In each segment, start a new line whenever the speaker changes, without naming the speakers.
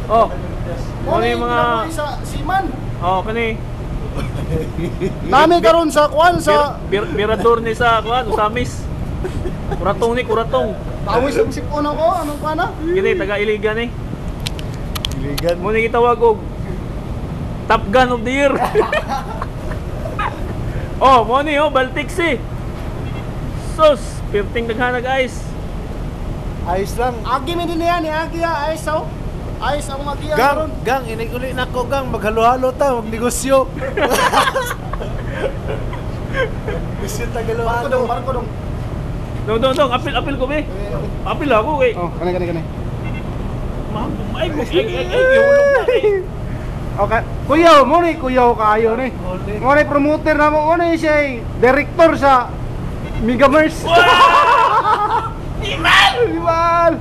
Oh. Ano yung mga
siman?
oh, kani.
Nami karon sa kuan sa
Birador ni sa kuan, usamis. Kuratong.
Tawis ang sipon ako, anong kuan na?
Kini taga Iligan eh.
Iligan.
Mo ni gitawag og Top Gun of the Year. Oh, mo ni oh, Baltic Sea. Sus, pirting daghanag ice.
Ayos lang. Agi mi din yan, agi ya, ayos oh. Ayos ang agi karon.
Gang, inig-uli na ko gang, maghalo-halo ta, magnegosyo. Bisyo ta galo-halo.
Barko dong.
Dong, apil ko be. Apil ako eh.
Oh, kani.
Ay, hulog na eh.
Okay. Kuyaw mo ni, kuyaw kaayo ni. Mo ni promoter na mo ni siya, director sa Megamers. Imal!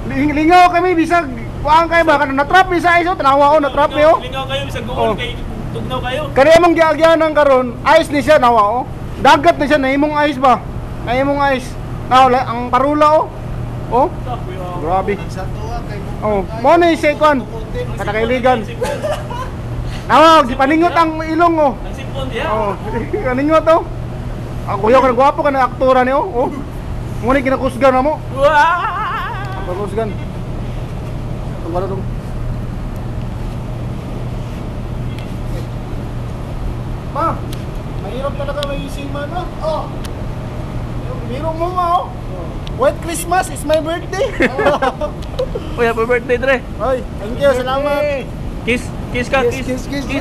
Lingaw kami bisag kuang kay ba kana na-trap mi sa iso tanawa ko na-trap mi oh.
Lingaw kayo bisag guol kay tugnaw kayo.
Kani among giagyanan karon, ice ni siya nawa oh. Dagat ni siya naimong ice ba? Naimong ice. Ang parula oh. Oh. Grabe.
Sa tuwa kay
Oh, mo ni siya kon. Katakailigan. Nawa gipaningot ang ilong oh.
Ang sipon diha.
Oh, kaningot oh. Ang kuyaw ka gwapo ka na aktora ni oh. Oh. Mo ni kinakusgan na mo. Kusgan. Wala dong. Ma, mahirap talaga may isiman no? Oh. Biro mo ma oh. White Christmas is my birthday.
Uy, happy birthday, Dre.
Ay, thank you, salamat.
Kiss ka, kiss. Kiss.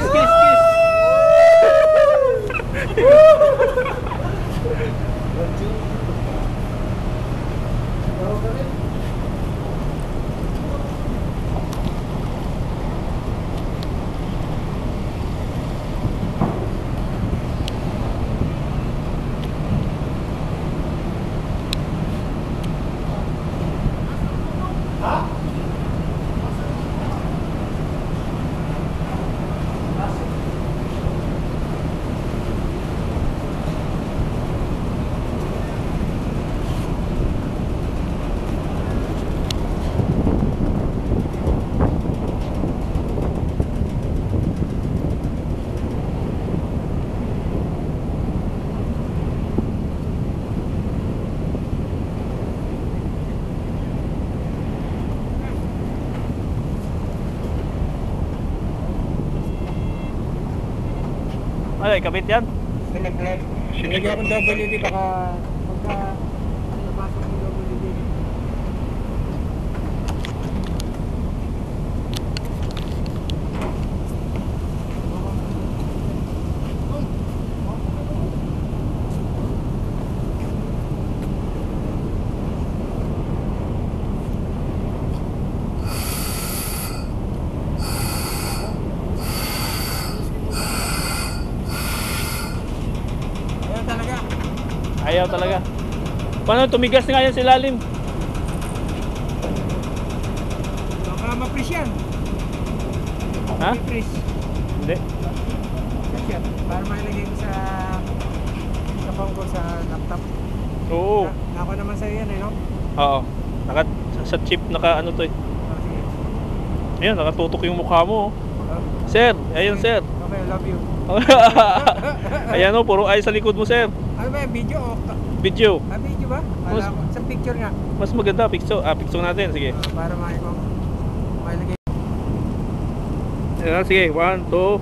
Ay, kapit yan.
Nilagyan akong WD baka pagka napasok yung WD.
Ayaw talaga. Paano tumigas nga yan sa ilalim?
Baka ma-freeze yan.
Ha?
Freeze.
Hindi.
Freeze yan. Para mailagay ko sa phone ko sa laptop.
Oo.
Nako naman sa'yo yan eh, no?
Oo. Sa chip naka ano to eh.
Oh, sige.
Ayan, nakatutok yung mukha mo. Sir, ayun sir.
Okay, I love you.
Ayan o, puro ay sa likod mo sir.
Ano ba yung video o?
Video.
Video ba? Sa picture nga.
Mas maganda, picture. Picture natin, sige.
Para mailagay.
Ayan, sige, 1, 2